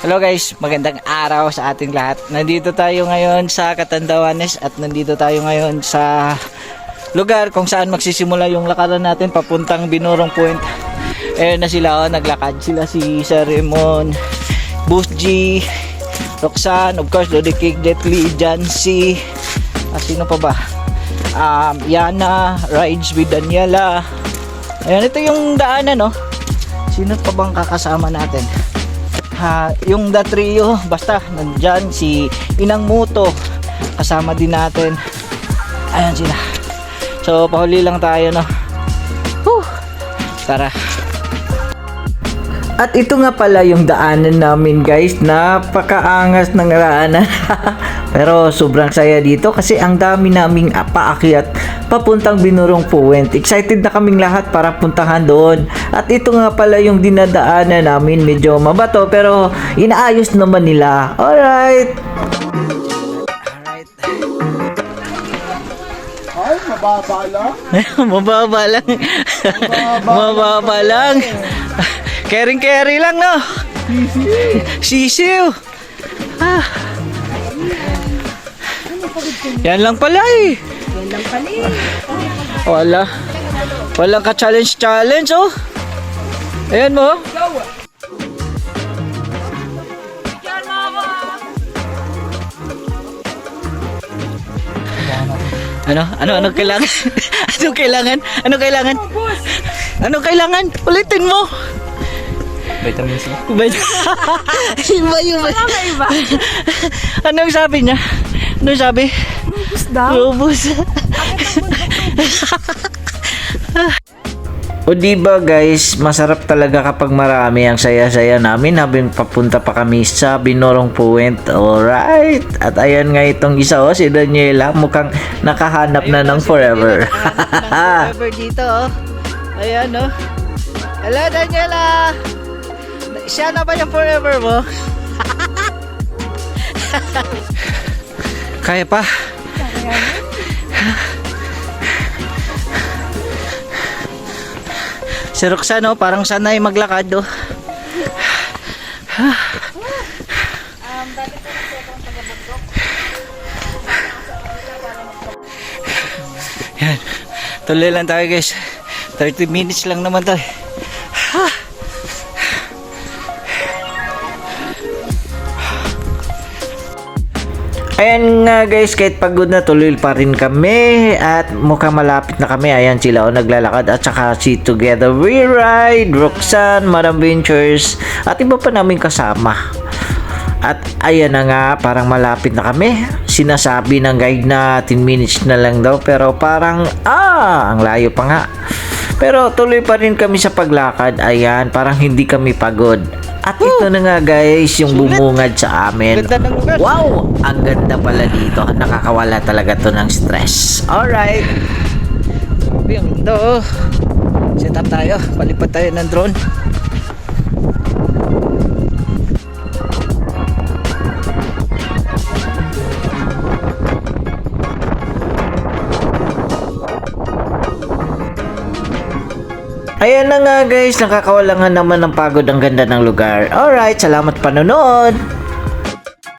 Hello guys, magandang araw sa ating lahat. Nandito tayo ngayon sa Catanduanes at nandito tayo ngayon sa lugar kung saan magsisimula yung lakaran natin papuntang Binurong Point. Ayun na sila, naglakad sila si Sir Raymond, Boss G, Roxanne, of course, Lodi Kiglet, Lee, Jancy, sino pa ba? Yana, Rides with Daniela. Ayan, ito yung daanan, no? Sino pa bang kakasama natin? Yung The Trio, basta nandyan si Inang Muto, kasama din natin. Ayan sila. So pahuli lang tayo, no? Tara. At ito nga pala yung daanan namin guys. Napakaangas ng daanan. Pero sobrang saya dito kasi ang dami naming paakyat papuntang Binurong Point. Excited na kaming lahat para puntahan doon. At ito nga pala yung dinadaanan namin. Medyo mabato pero inaayos naman nila. Alright. Ay, mababa lang. Mababa lang. Mababa lang. Kering-keri lang, no? Sisiw. Yan lang pala eh. Yan lang pala eh. Wala. Walang ka-challenge, oh. Ayan mo. Ano kailangan? Ano kailangan? Ulitin mo. Vitamin C. Iba. Iba. Anong sabi niya? Anong sabi? Ubus daw. Ubus. O diba guys, masarap talaga kapag marami. Ang saya-saya namin habang papunta pa kami sa Binurong Point. Alright. At ayan nga itong isa, si Daniela. Mukhang nakahanap na ng forever. Forever dito, oh. Ayan, oh. Hello, Daniela. Siya na ba yung forever mo? Kaya pa? Si Roxanne, oh, parang sanay maglakad, oh. Yan. Tuloy lang tayo guys. 30 minutes lang naman tayo. Ayan nga guys, kahit pagod na tuloy pa rin kami at mukhang malapit na kami. Ayan sila, o naglalakad at saka si Together We Ride, Roxanne, Madam Ventures at iba pa namin kasama. At ayan na nga, parang malapit na kami. Sinasabi ng guide na 10 minutes na lang daw pero parang ang layo pa nga. Pero tuloy pa rin kami sa paglakad. Ayan, parang hindi kami pagod. At ito na nga guys, yung bumungad sa amin. Wow! Ang ganda pala dito. Nakakawala talaga to ng stress. Alright. Sabi ang ganda, oh. Set up tayo. Palipad tayo ng drone. Ayan na nga guys, nakakawala nga naman ng pagod. Ang ganda ng lugar. Alright, salamat panonood.